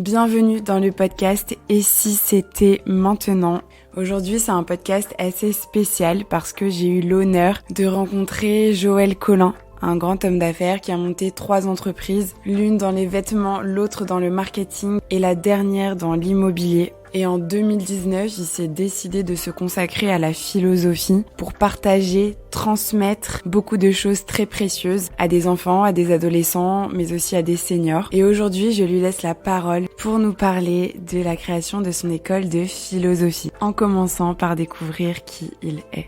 Bienvenue dans le podcast Et si c'était maintenant? Aujourd'hui, c'est un podcast assez spécial parce que j'ai eu l'honneur de rencontrer Joël Collin, un grand homme d'affaires qui a monté 3 entreprises, l'une dans les vêtements, l'autre dans le marketing et la dernière dans l'immobilier. Et en 2019, il s'est décidé de se consacrer à la philosophie pour partager, transmettre beaucoup de choses très précieuses à des enfants, à des adolescents, mais aussi à des seniors. Et aujourd'hui, je lui laisse la parole pour nous parler de la création de son école de philosophie, en commençant par découvrir qui il est.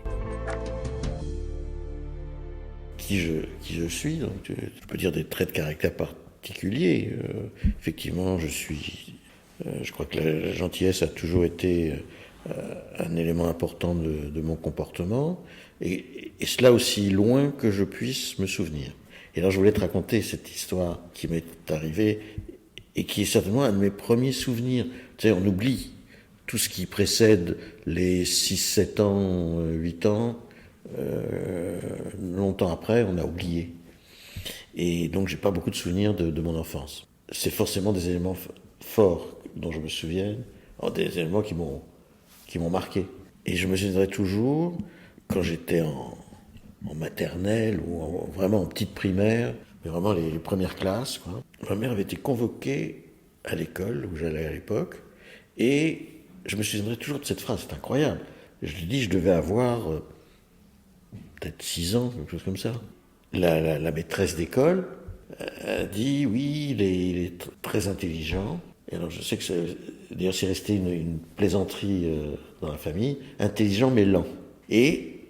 Qui je suis, donc tu peux dire des traits de caractère particuliers. Effectivement, je crois que la gentillesse a toujours été un élément important de mon comportement, et cela aussi loin que je puisse me souvenir. Et alors je voulais te raconter cette histoire qui m'est arrivée, et qui est certainement un de mes premiers souvenirs. Tu sais, on oublie tout ce qui précède les 6, 7 ans, 8 ans. Longtemps après, on a oublié. Et donc, j'ai pas beaucoup de souvenirs de mon enfance. C'est forcément des éléments forts dont je me souviens, des éléments qui m'ont marqué. Et je me souviendrai toujours, quand j'étais en maternelle ou vraiment en petite primaire, mais vraiment les premières classes, quoi. Ma mère avait été convoquée à l'école où j'allais à l'époque, et je me souviendrai toujours de cette phrase. C'est incroyable. Je lui dis, je devais avoir peut-être 6 ans, quelque chose comme ça. La maîtresse d'école a dit, oui, il est très intelligent. Et alors je sais que d'ailleurs c'est resté une plaisanterie dans la famille, intelligent mais lent. Et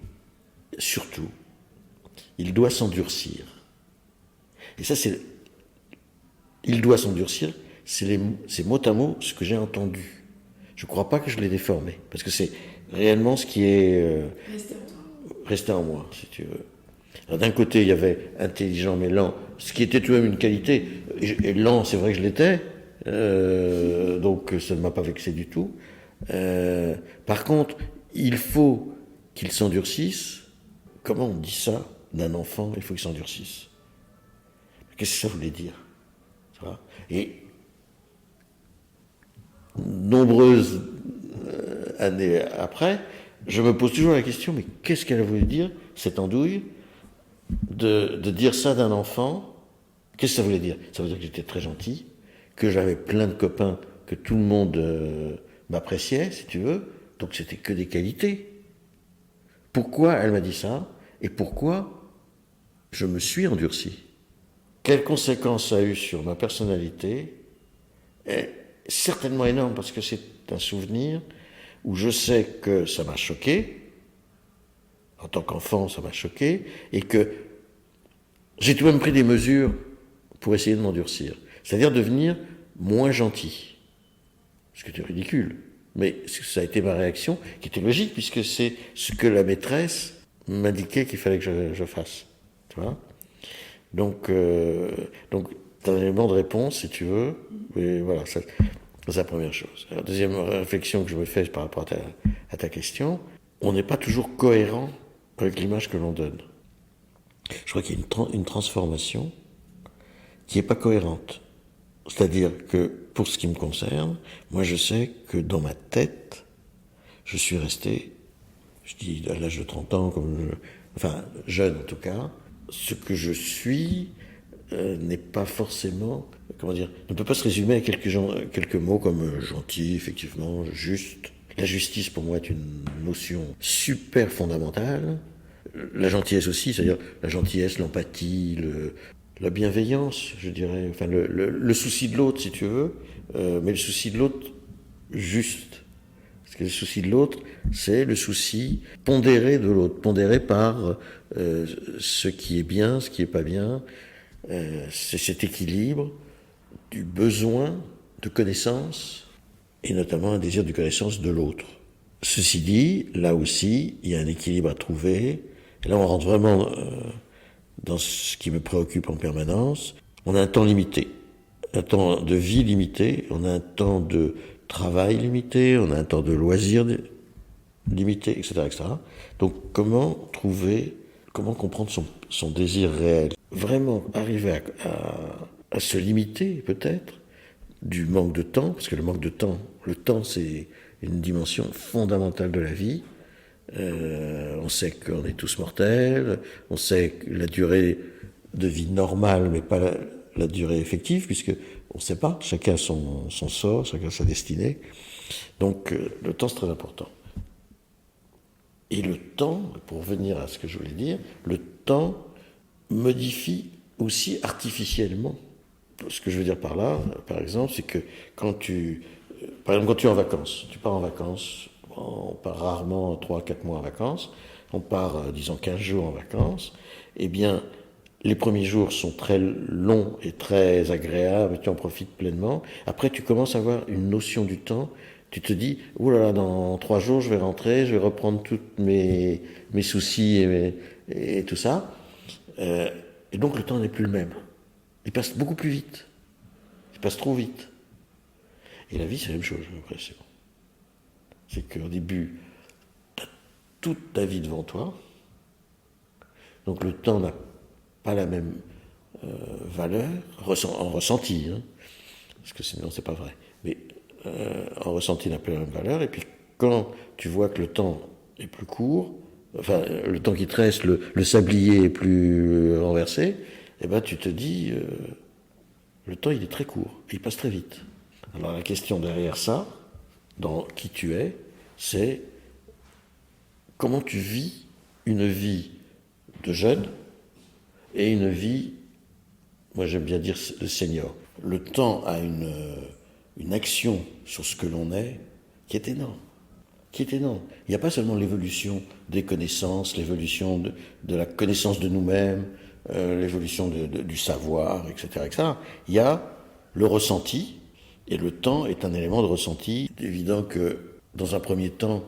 surtout, il doit s'endurcir. Et ça, il doit s'endurcir, c'est mot à mot ce que j'ai entendu. Je ne crois pas que je l'ai déformé, parce que c'est réellement ce qui est resté en moi, si tu veux. Alors, d'un côté, il y avait intelligent mais lent, ce qui était tout de même une qualité. Et lent, c'est vrai que je l'étais, donc ça ne m'a pas vexé du tout. Par contre, il faut qu'il s'endurcisse. Comment on dit ça d'un enfant? Il faut qu'il s'endurcisse. Qu'est-ce que ça voulait dire? Et nombreuses années après, je me pose toujours la question, mais qu'est-ce qu'elle a voulu dire, cette andouille, de dire ça d'un enfant? Qu'est-ce que ça voulait dire? Ça veut dire que j'étais très gentil, que j'avais plein de copains, que tout le monde m'appréciait, si tu veux, donc c'était que des qualités. Pourquoi elle m'a dit ça? Et pourquoi je me suis endurci? Quelles conséquences ça a eu sur ma personnalité? Est certainement énorme, parce que c'est un souvenir où je sais que ça m'a choqué. En tant qu'enfant, ça m'a choqué, et que j'ai tout de même pris des mesures pour essayer de m'endurcir. C'est-à-dire devenir moins gentil. Ce qui était ridicule. Mais ça a été ma réaction, qui était logique, puisque c'est ce que la maîtresse m'indiquait qu'il fallait que je fasse. Tu vois? Donc, t'as un élément de réponse, si tu veux. Et voilà, c'est la première chose. La deuxième réflexion que je me fais par rapport à ta question, on n'est pas toujours cohérent avec l'image que l'on donne. Je crois qu'il y a une transformation qui n'est pas cohérente. C'est-à-dire que, pour ce qui me concerne, moi je sais que dans ma tête, je suis resté, je dis à l'âge de 30 ans, enfin jeune en tout cas, ce que je suis n'est pas forcément, ne peut pas se résumer à quelques mots comme gentil, effectivement, juste. La justice pour moi est une notion super fondamentale. La gentillesse aussi, c'est-à-dire la gentillesse, l'empathie, la bienveillance, je dirais, enfin le souci de l'autre, si tu veux, mais le souci de l'autre juste. Parce que le souci de l'autre, c'est le souci pondéré de l'autre, pondéré par ce qui est bien, ce qui est pas bien. C'est cet équilibre du besoin de connaissance, et notamment un désir de connaissance de l'autre. Ceci dit, là aussi, il y a un équilibre à trouver. Et là, on rentre vraiment dans ce qui me préoccupe en permanence. On a un temps limité, un temps de vie limité, on a un temps de travail limité, on a un temps de loisirs limité, etc., etc. Donc, comment comprendre son désir réel? Vraiment arriver à se limiter, peut-être, du manque de temps, parce que le temps c'est une dimension fondamentale de la vie. On sait qu'on est tous mortels, on sait que la durée de vie normale, mais pas la durée effective, puisque on ne sait pas, chacun son sort, chacun sa destinée. Donc le temps c'est très important. Et le temps, pour revenir à ce que je voulais dire, le temps modifie aussi artificiellement. Ce que je veux dire par là, par exemple, c'est que quand tu es en vacances, tu pars en vacances, on part rarement 3-4 mois en vacances, on part, disons, 15 jours en vacances, eh bien, les premiers jours sont très longs et très agréables, tu en profites pleinement. Après, tu commences à avoir une notion du temps. Tu te dis, oh là là, dans 3 jours, je vais rentrer, je vais reprendre tous mes soucis et tout ça. Et donc, le temps n'est plus le même. Il passe beaucoup plus vite. Il passe trop vite. Et la vie, c'est la même chose, j'ai l'impression. C'est qu'au début, tu as toute ta vie devant toi. Donc, le temps n'a pas la même valeur, en ressenti, hein, parce que sinon c'est pas vrai, mais en ressenti n'a pas la même valeur, et puis quand tu vois que le temps est plus court, enfin le temps qui te reste, le sablier est plus renversé, et ben tu te dis, le temps il est très court, il passe très vite. Alors la question derrière ça, dans qui tu es, c'est comment tu vis une vie de jeune, et une vie, moi j'aime bien dire de senior. Le temps a une action sur ce que l'on est qui est énorme. Qui est énorme. Il n'y a pas seulement l'évolution des connaissances, l'évolution de la connaissance de nous-mêmes, l'évolution du savoir, etc. Il y a le ressenti, et le temps est un élément de ressenti. C'est évident que dans un premier temps,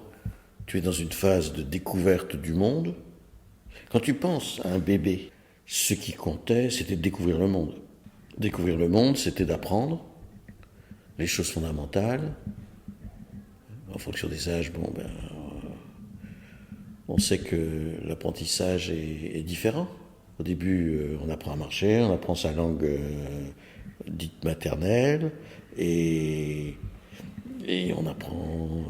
tu es dans une phase de découverte du monde. Quand tu penses à un bébé, ce qui comptait, c'était de découvrir le monde. Découvrir le monde, c'était d'apprendre les choses fondamentales. En fonction des âges, on sait que l'apprentissage est différent. Au début, on apprend à marcher, on apprend sa langue dite maternelle, et on apprend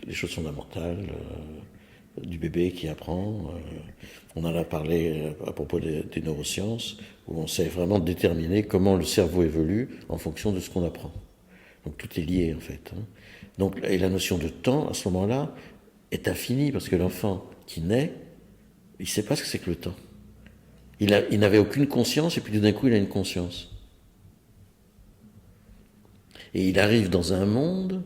les choses fondamentales du bébé qui apprend. On en a parlé à propos des neurosciences, où on sait vraiment déterminer comment le cerveau évolue en fonction de ce qu'on apprend. Donc tout est lié en fait. Donc, et la notion de temps, à ce moment-là, est infinie, parce que l'enfant qui naît, il ne sait pas ce que c'est que le temps. Il n'avait aucune conscience, et puis tout d'un coup, il a une conscience. Et il arrive dans un monde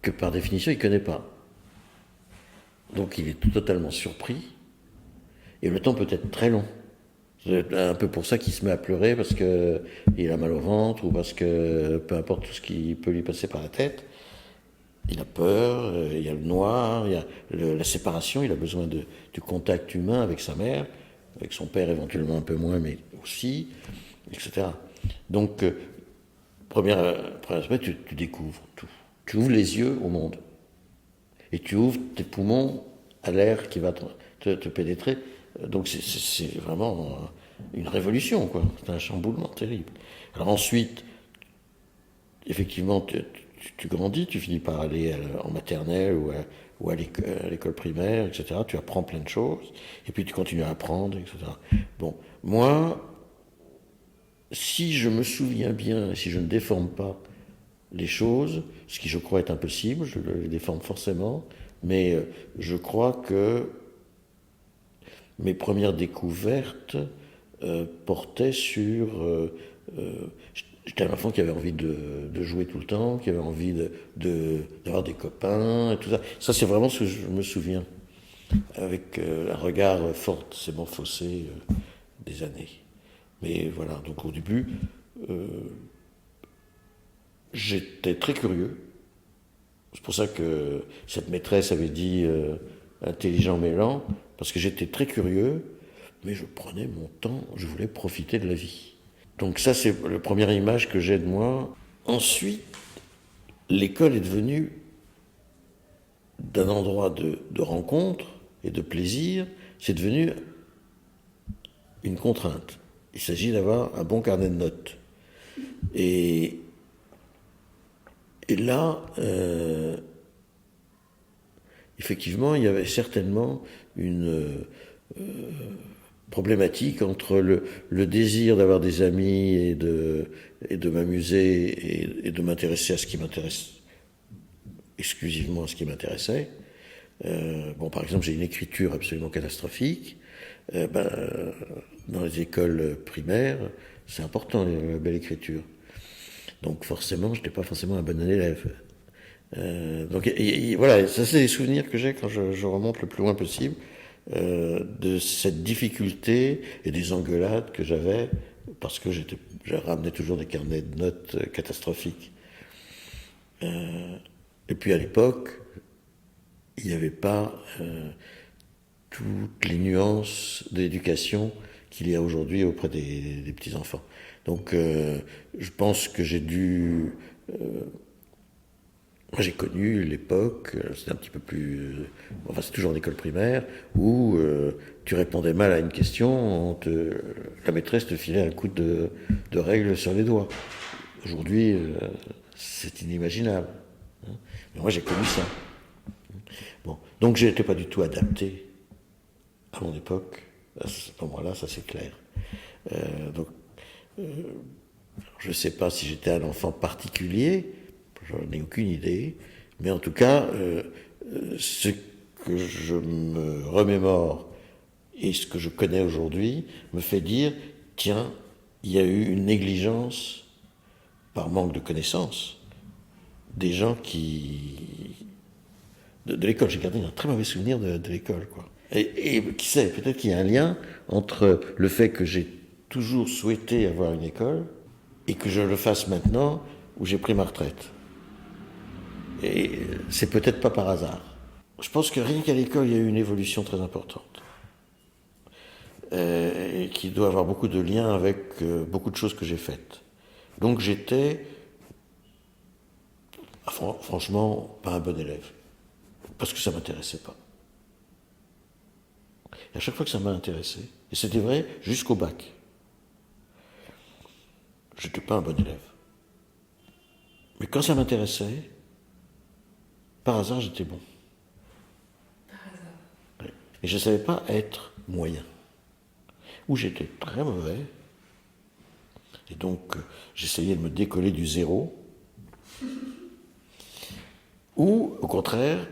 que, par définition, il ne connaît pas. Donc il est totalement surpris, et le temps peut être très long. C'est un peu pour ça qu'il se met à pleurer, parce qu'il a mal au ventre, ou parce que, peu importe tout ce qui peut lui passer par la tête, il a peur, il y a le noir, il y a la séparation, il a besoin du contact humain avec sa mère, avec son père éventuellement un peu moins, mais aussi, etc. Donc, premier aspect, tu découvres tout. Tu ouvres les yeux au monde. Et tu ouvres tes poumons à l'air qui va te pénétrer. Donc c'est vraiment une révolution, quoi. C'est un chamboulement terrible. Alors ensuite, effectivement, tu grandis, tu finis par aller en maternelle ou à l'école primaire, etc. Tu apprends plein de choses, et puis tu continues à apprendre, etc. Bon, moi, si je me souviens bien, si je ne déforme pas les choses, ce qui je crois est impossible, je les déforme forcément, mais je crois que mes premières découvertes portaient sur... j'étais un enfant qui avait envie de jouer tout le temps, qui avait envie d'avoir des copains, et tout ça. Ça, c'est vraiment ce que je me souviens, avec un regard forcément faussé des années. Mais voilà, donc au début... j'étais très curieux. C'est pour ça que cette maîtresse avait dit intelligent mais lent, parce que j'étais très curieux, mais je prenais mon temps, je voulais profiter de la vie. Donc ça, c'est la première image que j'ai de moi. Ensuite, l'école est devenue d'un endroit de rencontre et de plaisir, c'est devenu une contrainte. Il s'agit d'avoir un bon carnet de notes. Et là, effectivement, il y avait certainement une problématique entre le désir d'avoir des amis et de m'amuser et de m'intéresser à ce qui m'intéresse, exclusivement à ce qui m'intéressait. Par exemple, j'ai une écriture absolument catastrophique. Dans les écoles primaires, c'est important la belle écriture. Donc forcément, je n'étais pas forcément un bon élève. Voilà, ça c'est des souvenirs que j'ai quand je remonte le plus loin possible de cette difficulté et des engueulades que j'avais parce que je ramenais toujours des carnets de notes catastrophiques. Et puis à l'époque, il n'y avait pas toutes les nuances d'éducation qu'il y a aujourd'hui auprès des petits-enfants. Donc je pense que j'ai dû... moi j'ai connu l'époque, c'était un petit peu plus... c'est toujours en école primaire, où tu répondais mal à une question, la maîtresse te filait un coup de règle sur les doigts. Aujourd'hui, c'est inimaginable. Mais moi j'ai connu ça. Donc je n'étais pas du tout adapté à mon époque. À ce moment-là, ça c'est clair. Je ne sais pas si j'étais un enfant particulier, j'en ai aucune idée, mais en tout cas, ce que je me remémore et ce que je connais aujourd'hui me fait dire, tiens, il y a eu une négligence par manque de connaissances des gens de l'école. J'ai gardé un très mauvais souvenir de l'école, quoi. Et qui sait, peut-être qu'il y a un lien entre le fait que j'ai toujours souhaité avoir une école et que je le fasse maintenant où j'ai pris ma retraite. Et c'est peut-être pas par hasard. Je pense que rien qu'à l'école, il y a eu une évolution très importante. Et qui doit avoir beaucoup de liens avec beaucoup de choses que j'ai faites. Donc j'étais, franchement, pas un bon élève. Parce que ça ne m'intéressait pas. Et à chaque fois que ça m'a intéressé, et c'était vrai jusqu'au bac, je n'étais pas un bon élève. Mais quand ça m'intéressait, par hasard, j'étais bon. Par hasard. Et je ne savais pas être moyen. Ou j'étais très mauvais, et donc j'essayais de me décoller du zéro, ou au contraire,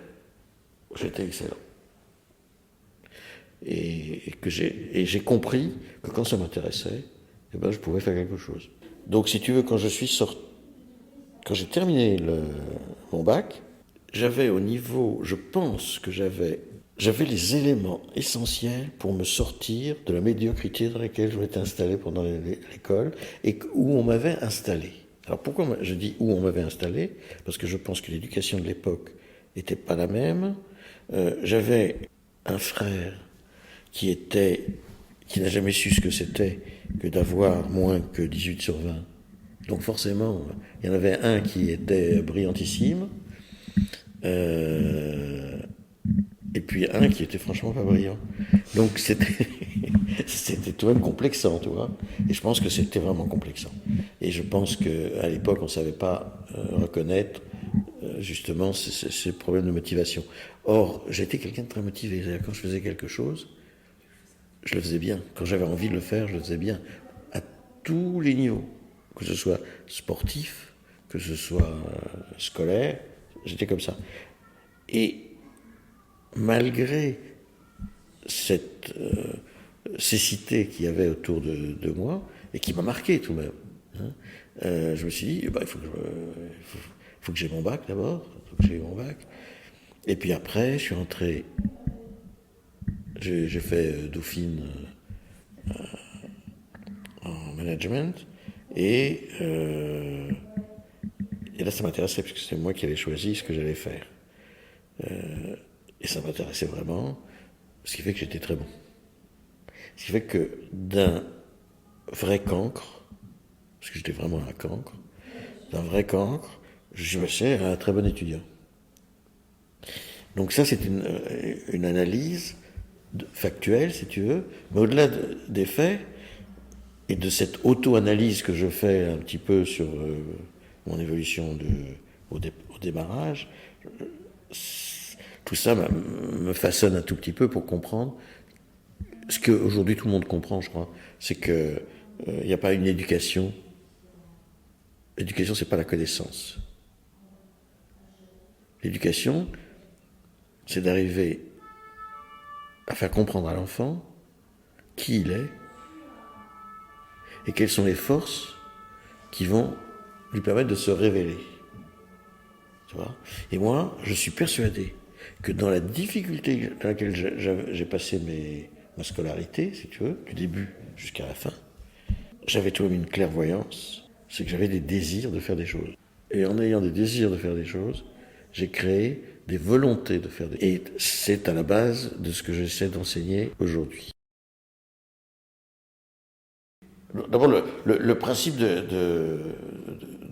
j'étais excellent. Et j'ai compris que quand ça m'intéressait, je pouvais faire quelque chose. Donc si tu veux, quand j'ai terminé mon bac, j'avais au niveau, je pense que j'avais les éléments essentiels pour me sortir de la médiocrité dans laquelle je m'étais installé pendant l'école et où on m'avait installé. Alors pourquoi je dis où on m'avait installé? Parce que je pense que l'éducation de l'époque n'était pas la même. J'avais un frère qui n'a jamais su ce que c'était que d'avoir moins que 18 sur 20. Donc forcément, il y en avait un qui était brillantissime, et puis un qui était franchement pas brillant. Donc c'était tout de même complexant, tu vois. Et je pense que c'était vraiment complexant. Et je pense qu'à l'époque, on ne savait pas reconnaître justement ces problèmes de motivation. Or, j'étais quelqu'un de très motivé. C'est-à-dire, quand je faisais quelque chose, je le faisais bien. Quand j'avais envie de le faire, je le faisais bien. À tous les niveaux. Que ce soit sportif, que ce soit scolaire, j'étais comme ça. Et malgré cette cécité qu'il y avait autour de moi, et qui m'a marqué tout de même, je me suis dit, il faut que j'aie mon bac d'abord, Et puis après, je suis entré, j'ai fait Dauphine en management, et là ça m'intéressait, puisque c'était moi qui avais choisi ce que j'allais faire. Et ça m'intéressait vraiment, ce qui fait que j'étais très bon. Ce qui fait que d'un vrai cancre, parce que j'étais vraiment un cancre, d'un vrai cancre, je me suis un très bon étudiant. Donc ça, c'est une analyse factuelle, si tu veux, mais au-delà des faits, et de cette auto-analyse que je fais un petit peu sur mon évolution au démarrage, tout ça me façonne un tout petit peu pour comprendre ce qu'aujourd'hui tout le monde comprend, je crois, c'est qu'il n'y a pas une éducation. L'éducation, c'est pas la connaissance. L'éducation, c'est d'arriver à faire comprendre à l'enfant qui il est et quelles sont les forces qui vont lui permettre de se révéler. Tu vois ? Et moi, je suis persuadé que dans la difficulté dans laquelle j'ai passé ma scolarité, si tu veux, du début jusqu'à la fin, j'avais tout de même une clairvoyance, c'est que j'avais des désirs de faire des choses. Et en ayant des désirs de faire des choses, j'ai créé des volontés de faire des choses. Et c'est à la base de ce que j'essaie d'enseigner aujourd'hui. D'abord, le principe de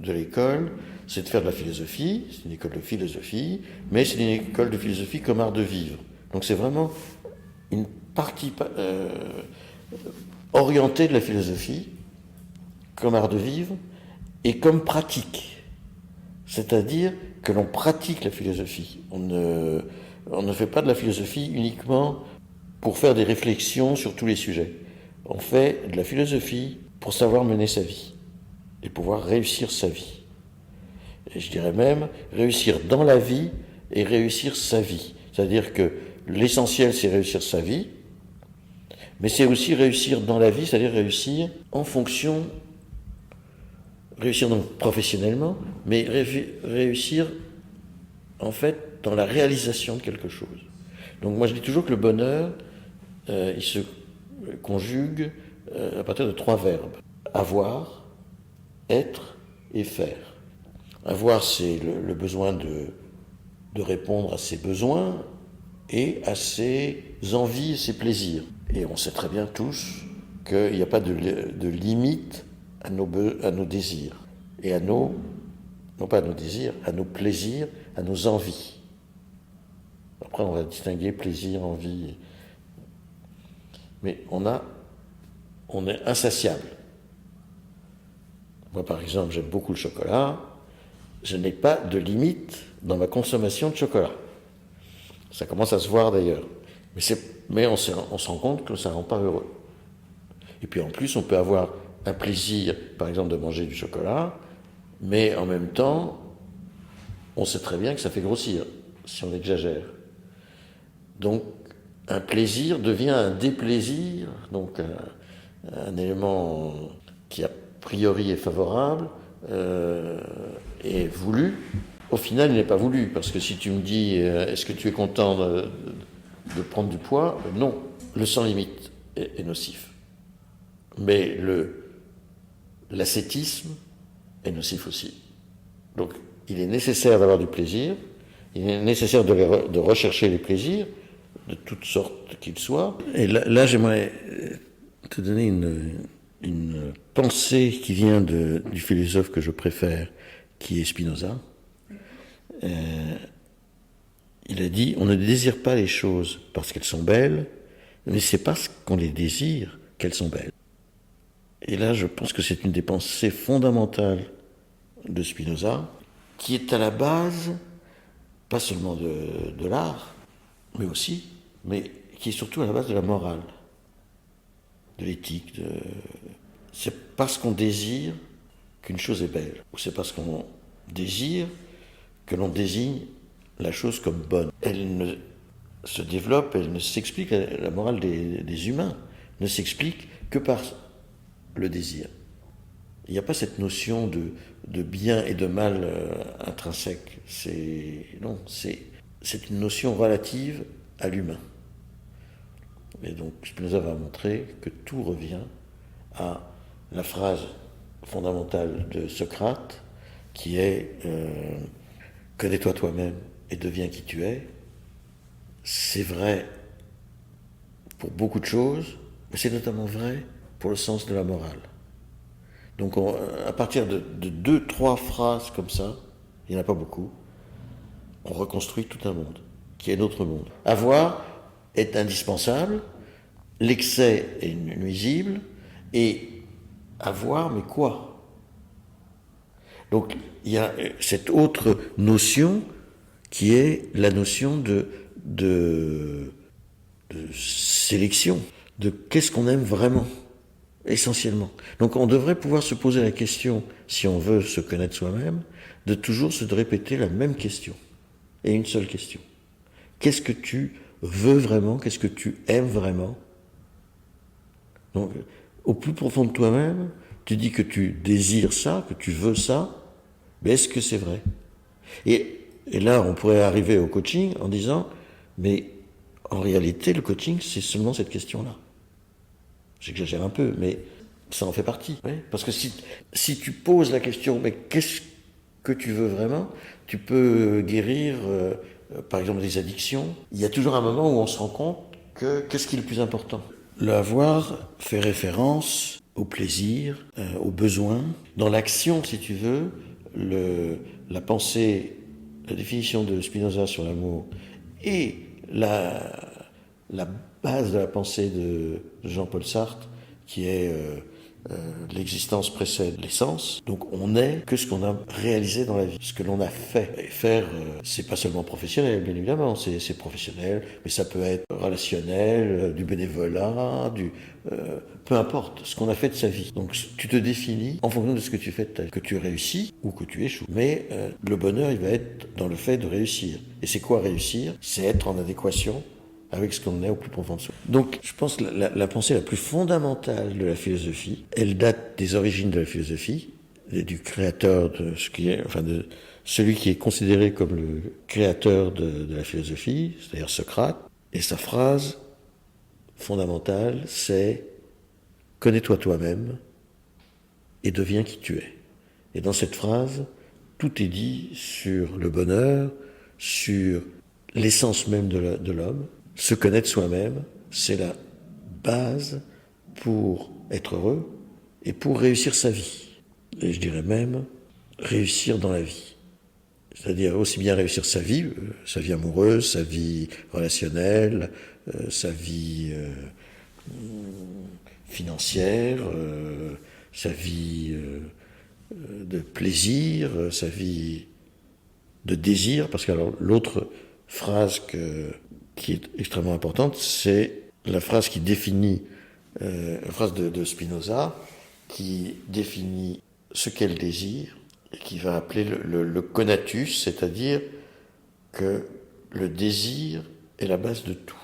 l'école, c'est de faire de la philosophie. C'est une école de philosophie, mais c'est une école de philosophie comme art de vivre. Donc c'est vraiment une partie orientée de la philosophie comme art de vivre et comme pratique. C'est-à-dire que l'on pratique la philosophie. On ne fait pas de la philosophie uniquement pour faire des réflexions sur tous les sujets. On fait de la philosophie pour savoir mener sa vie et pouvoir réussir sa vie. Et je dirais même réussir dans la vie et réussir sa vie. C'est-à-dire que l'essentiel, c'est réussir sa vie, mais c'est aussi réussir dans la vie, c'est-à-dire réussir en fonction, réussir donc professionnellement, mais réussir en fait dans la réalisation de quelque chose. Donc moi je dis toujours que le bonheur, il se conjugue à partir de 3 verbes. Avoir, être et faire. Avoir, c'est le besoin de répondre à ses besoins et à ses envies et ses plaisirs. Et on sait très bien tous qu'il n'y a pas de limite à nos désirs et non pas à nos désirs, à nos plaisirs, à nos envies. Après, on va distinguer plaisir, envie. Mais on est insatiable. Moi, par exemple, j'aime beaucoup le chocolat. Je n'ai pas de limite dans ma consommation de chocolat. Ça commence à se voir d'ailleurs. Mais on se rend compte que ça ne rend pas heureux. Et puis en plus, on peut avoir un plaisir, par exemple, de manger du chocolat, mais en même temps, on sait très bien que ça fait grossir, si on exagère. Donc, un plaisir devient un déplaisir, donc un élément qui a priori est favorable, est voulu. Au final, il n'est pas voulu, parce que si tu me dis, est-ce que tu es content de prendre du poids? Non, le sans limite est nocif. Mais l'ascétisme est nocif aussi. Donc, il est nécessaire d'avoir du plaisir, il est nécessaire de rechercher les plaisirs, de toutes sortes qu'ils soient. Et là j'aimerais te donner une pensée qui vient du philosophe que je préfère, qui est Spinoza. Il a dit, on ne désire pas les choses parce qu'elles sont belles, mais c'est parce qu'on les désire qu'elles sont belles. Et là, je pense que c'est une des pensées fondamentales de Spinoza, qui est à la base, pas seulement de l'art, mais qui est surtout à la base de la morale, de l'éthique. C'est parce qu'on désire qu'une chose est belle, ou c'est parce qu'on désire que l'on désigne la chose comme bonne. Elle ne se développe, elle ne s'explique, la morale des humains ne s'explique que par le désir. Il n'y a pas cette notion de bien et de mal intrinsèque. C'est une notion relative à l'humain. Et donc Spinoza va montrer que tout revient à la phrase fondamentale de Socrate, qui est connais-toi toi-même et deviens qui tu es. C'est vrai pour beaucoup de choses, mais c'est notamment vrai pour le sens de la morale. Donc à partir de 2-3 phrases comme ça, il n'y en a pas beaucoup, on reconstruit tout un monde, qui est notre monde. Avoir est indispensable, l'excès est nuisible, et Avoir, mais quoi? Donc, il y a cette autre notion qui est la notion de sélection, de qu'est-ce qu'on aime vraiment, essentiellement. Donc on devrait pouvoir se poser la question, si on veut se connaître soi-même, de toujours se répéter la même question, et une seule question. Qu'est-ce que tu veux vraiment? Qu'est-ce que tu aimes vraiment? Donc, au plus profond de toi-même, tu dis que tu désires ça, que tu veux ça, mais est-ce que c'est vrai? Et là, on pourrait arriver au coaching en disant, mais en réalité, le coaching, c'est seulement cette question-là. J'exagère un peu, mais ça en fait partie. Oui. Parce que si tu poses la question, mais qu'est-ce que tu veux vraiment? Tu peux guérir, par exemple, des addictions. Il y a toujours un moment où on se rend compte que qu'est-ce qui est le plus important? Le avoir fait référence au plaisir, au besoin. Dans l'action, si tu veux, la pensée, la définition de Spinoza sur l'amour et la base de la pensée de Jean-Paul Sartre, qui est l'existence précède l'essence. Donc on n'est que ce qu'on a réalisé dans la vie, ce que l'on a fait. Et faire, c'est pas seulement professionnel, bien évidemment, c'est professionnel, mais ça peut être relationnel, du bénévolat, peu importe, ce qu'on a fait de sa vie. Donc tu te définis en fonction de ce que tu fais de ta vie, que tu réussis ou que tu échoues. Mais le bonheur, il va être dans le fait de réussir. Et c'est quoi réussir? C'est être en adéquation avec ce qu'on est au plus profond de soi. Donc, je pense que la pensée la plus fondamentale de la philosophie, elle date des origines de la philosophie, et du créateur de ce qui est, enfin de celui qui est considéré comme le créateur de la philosophie, c'est-à-dire Socrate. Et sa phrase fondamentale, c'est « Connais-toi toi-même et deviens qui tu es ». Et dans cette phrase, tout est dit sur le bonheur, sur l'essence même de l'homme. Se connaître soi-même, c'est la base pour être heureux et pour réussir sa vie. Et je dirais même réussir dans la vie. C'est-à-dire aussi bien réussir sa vie amoureuse, sa vie relationnelle, sa vie financière, sa vie de plaisir, sa vie de désir, parce que alors l'autre phrase qui est extrêmement importante, c'est la phrase qui définit, la phrase de Spinoza, qui définit ce qu'est le désir, et qui va appeler le conatus, c'est-à-dire que le désir est la base de tout.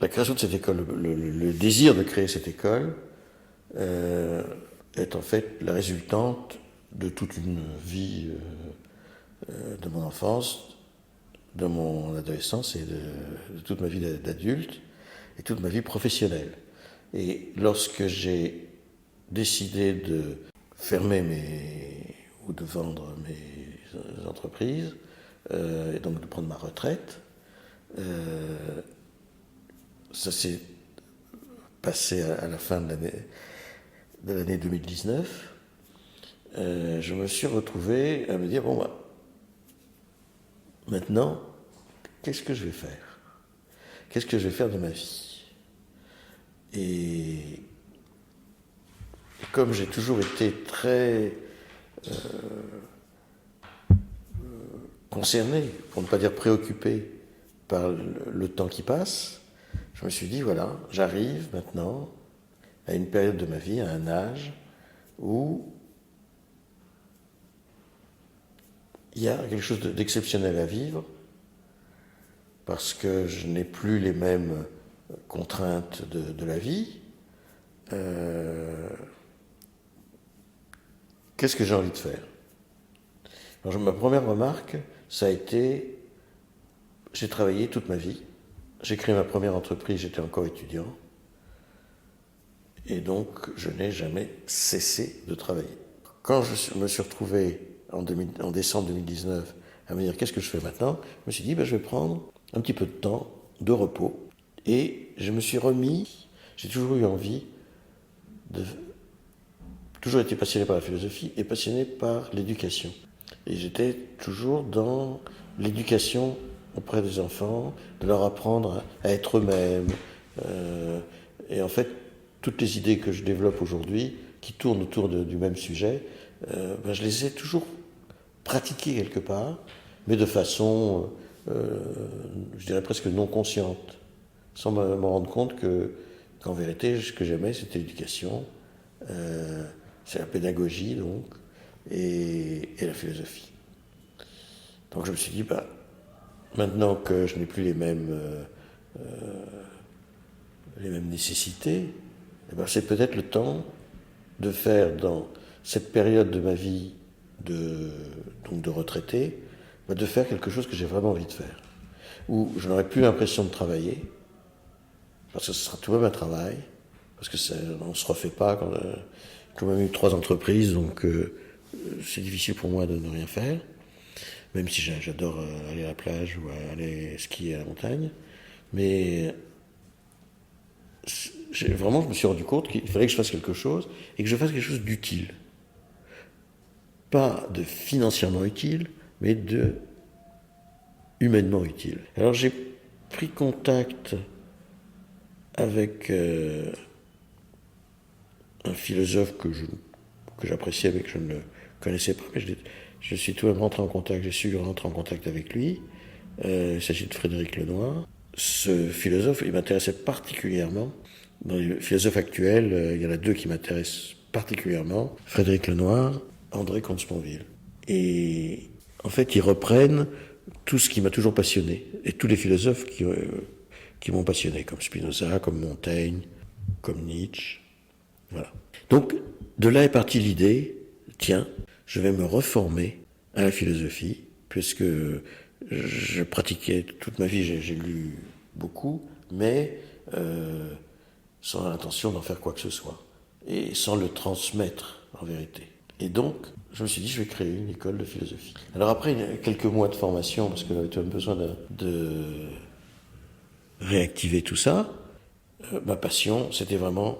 La création de cette école, le désir de créer cette école, est en fait la résultante de toute une vie de mon enfance, de mon adolescence et de toute ma vie d'adulte et toute ma vie professionnelle. Et lorsque j'ai décidé de fermer ou de vendre mes entreprises, et donc de prendre ma retraite, ça s'est passé à la fin de l'année 2019, je me suis retrouvé à me dire, bon, maintenant, qu'est-ce que je vais faire? Qu'est-ce que je vais faire de ma vie? Et comme j'ai toujours été très concerné, pour ne pas dire préoccupé, par le temps qui passe, je me suis dit, voilà, j'arrive maintenant à une période de ma vie, à un âge où il y a quelque chose d'exceptionnel à vivre, parce que je n'ai plus les mêmes contraintes de la vie. Qu'est-ce que j'ai envie de faire? Alors, ma première remarque, ça a été, j'ai travaillé toute ma vie, j'ai créé ma première entreprise, j'étais encore étudiant, et donc je n'ai jamais cessé de travailler. Quand je me suis retrouvé en décembre 2019 à me dire qu'est-ce que je fais maintenant, je me suis dit je vais prendre un petit peu de temps de repos, et je me suis remis, j'ai toujours eu envie toujours été passionné par la philosophie et passionné par l'éducation. Et j'étais toujours dans l'éducation auprès des enfants, de leur apprendre à être eux-mêmes. Et en fait, toutes les idées que je développe aujourd'hui, qui tournent autour du même sujet, je les ai toujours pratiqués quelque part, mais de façon, je dirais presque non consciente, sans me rendre compte qu'en vérité, ce que j'aimais, c'était l'éducation, c'est la pédagogie, donc, et la philosophie. Donc je me suis dit, maintenant que je n'ai plus les mêmes nécessités, c'est peut-être le temps de faire dans cette période de ma vie donc de retraité, de faire quelque chose que j'ai vraiment envie de faire, où je n'aurai plus l'impression de travailler, parce que ce sera tout de même un travail, parce que on ne se refait pas. J'ai quand même eu 3 entreprises, donc c'est difficile pour moi de ne rien faire, même si j'adore aller à la plage ou aller skier à la montagne. Mais vraiment, je me suis rendu compte qu'il fallait que je fasse quelque chose, et que je fasse quelque chose d'utile. Pas de financièrement utile, mais de humainement utile. Alors j'ai pris contact avec un philosophe que j'appréciais mais que je ne le connaissais pas, mais je suis tout de même rentré en contact, j'ai su rentrer en contact avec lui. Il s'agit de Frédéric Lenoir. Ce philosophe, il m'intéressait particulièrement. Dans les philosophes actuels, il y en a 2 qui m'intéressent particulièrement, Frédéric Lenoir, André Comte-Sponville. Et en fait, ils reprennent tout ce qui m'a toujours passionné, et tous les philosophes qui m'ont passionné, comme Spinoza, comme Montaigne, comme Nietzsche. Voilà. Donc, de là est partie l'idée, tiens, je vais me reformer à la philosophie, puisque je pratiquais toute ma vie, j'ai lu beaucoup, mais sans l'intention d'en faire quoi que ce soit, et sans le transmettre en vérité. Et donc, je me suis dit, je vais créer une école de philosophie. Alors après quelques mois de formation, parce que j'avais tout de même besoin de réactiver tout ça, ma passion, c'était vraiment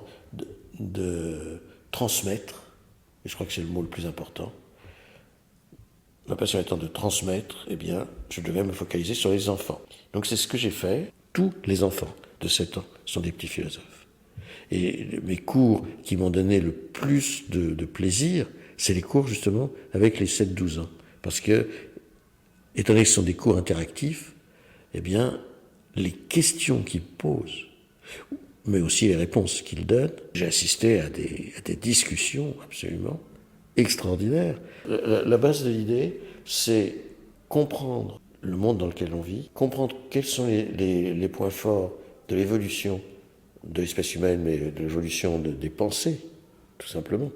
de transmettre, et je crois que c'est le mot le plus important. Ma passion étant de transmettre, eh bien, je devais me focaliser sur les enfants. Donc c'est ce que j'ai fait. Tous les enfants de 7 ans sont des petits philosophes. Et mes cours qui m'ont donné le plus de plaisir, c'est les cours justement avec les 7-12 ans. Parce que, étant donné que ce sont des cours interactifs, eh bien, les questions qu'ils posent, mais aussi les réponses qu'ils donnent, j'ai assisté à des discussions absolument extraordinaires. La base de l'idée, c'est comprendre le monde dans lequel on vit, comprendre quels sont les points forts de l'évolution de l'espèce humaine, mais de l'évolution des pensées, tout simplement.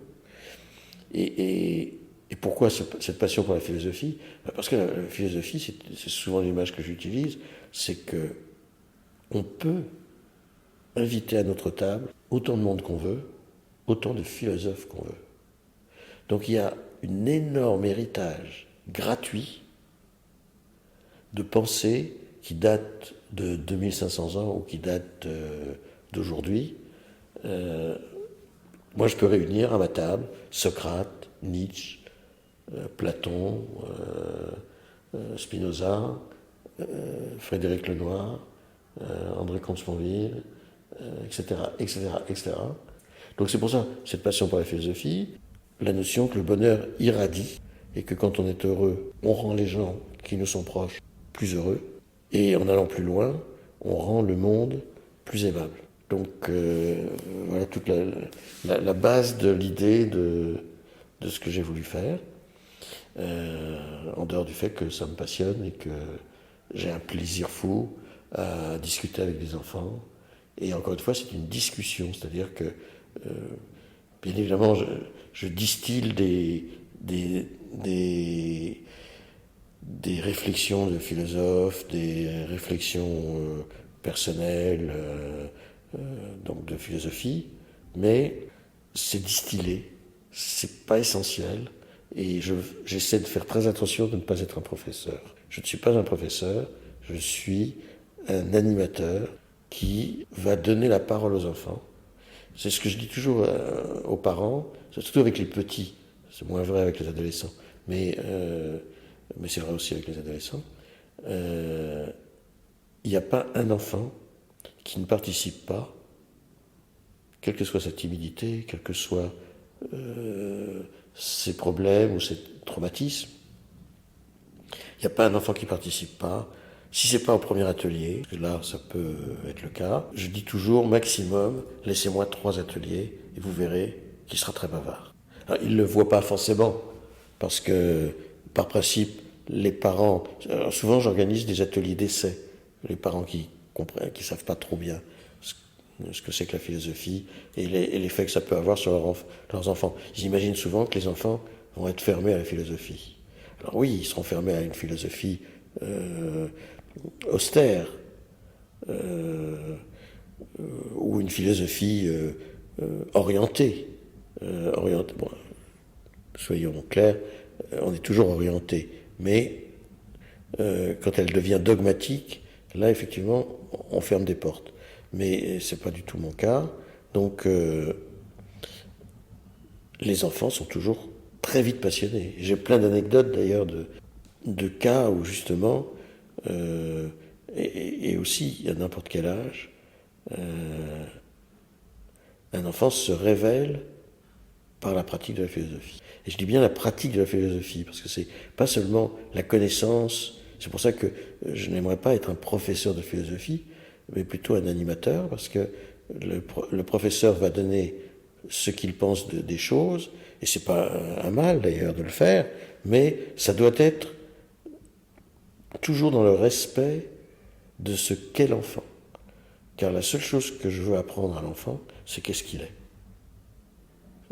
Et pourquoi cette passion pour la philosophie ? Parce que la philosophie, c'est souvent l'image que j'utilise, c'est que on peut inviter à notre table autant de monde qu'on veut, autant de philosophes qu'on veut. Donc il y a un énorme héritage gratuit de pensée qui date de 2500 ans ou qui date d'aujourd'hui. Moi, je peux réunir à ma table Socrate, Nietzsche, Platon, Spinoza, Frédéric Lenoir, André Comte-Sponville, etc., etc., etc. Donc c'est pour ça, cette passion pour la philosophie, la notion que le bonheur irradie, et que quand on est heureux, on rend les gens qui nous sont proches plus heureux, et en allant plus loin, on rend le monde plus aimable. Donc voilà toute la base de l'idée de ce que j'ai voulu faire, en dehors du fait que ça me passionne et que j'ai un plaisir fou à discuter avec des enfants. Et encore une fois, c'est une discussion, c'est-à-dire que, bien évidemment, je distille des réflexions de philosophes, des réflexions personnelles, donc de philosophie, mais c'est distillé, c'est pas essentiel, et j'essaie de faire très attention de ne pas être un professeur. Je ne suis pas un professeur, je suis un animateur qui va donner la parole aux enfants. C'est ce que je dis toujours aux parents, surtout avec les petits, c'est moins vrai avec les adolescents, mais c'est vrai aussi avec les adolescents. Il n'y a pas un enfant qui ne participe pas, quelle que soit sa timidité, quelle que soit ses problèmes ou ses traumatismes. Il n'y a pas un enfant qui ne participe pas. Si ce n'est pas au premier atelier, là ça peut être le cas, je dis toujours maximum, laissez-moi 3 ateliers et vous verrez qu'il sera très bavard. Alors, il ne le voit pas forcément, parce que par principe, les parents... Alors, souvent j'organise des ateliers d'essai. Les parents qui comprennent, qui ne savent pas trop bien ce que c'est que la philosophie et l'effet que ça peut avoir sur leurs enfants. Ils imaginent souvent que les enfants vont être fermés à la philosophie. Alors oui, ils seront fermés à une philosophie austère, ou une philosophie orientée. Bon, soyons clairs, on est toujours orienté, mais quand elle devient dogmatique, là effectivement on ferme des portes. Mais c'est pas du tout mon cas. Donc les enfants sont toujours très vite passionnés. J'ai plein d'anecdotes d'ailleurs de cas où justement, et aussi à n'importe quel âge, un enfant se révèle par la pratique de la philosophie. Et je dis bien la pratique de la philosophie, parce que c'est pas seulement la connaissance. C'est pour ça que je n'aimerais pas être un professeur de philosophie, mais plutôt un animateur, parce que le professeur va donner ce qu'il pense des choses, et c'est pas un mal d'ailleurs de le faire, mais ça doit être toujours dans le respect de ce qu'est l'enfant. Car la seule chose que je veux apprendre à l'enfant, c'est qu'est-ce qu'il est.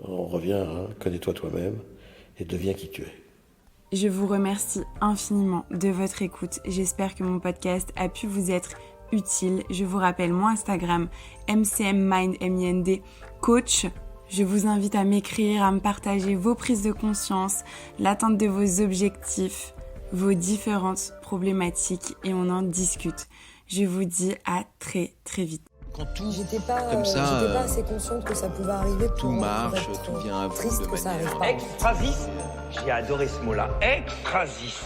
On revient à connais-toi toi-même et deviens qui tu es. Je vous remercie infiniment de votre écoute. J'espère que mon podcast a pu vous être utile. Je vous rappelle mon Instagram, MCMMind coach. Je vous invite à m'écrire, à me partager vos prises de conscience, l'atteinte de vos objectifs, vos différentes problématiques et on en discute. Je vous dis à très très vite. Quand tout j'étais pas assez consciente que ça pouvait arriver. Tout marche, tout vient à vous de manière... Extrasis, j'ai adoré ce mot-là, extrasis.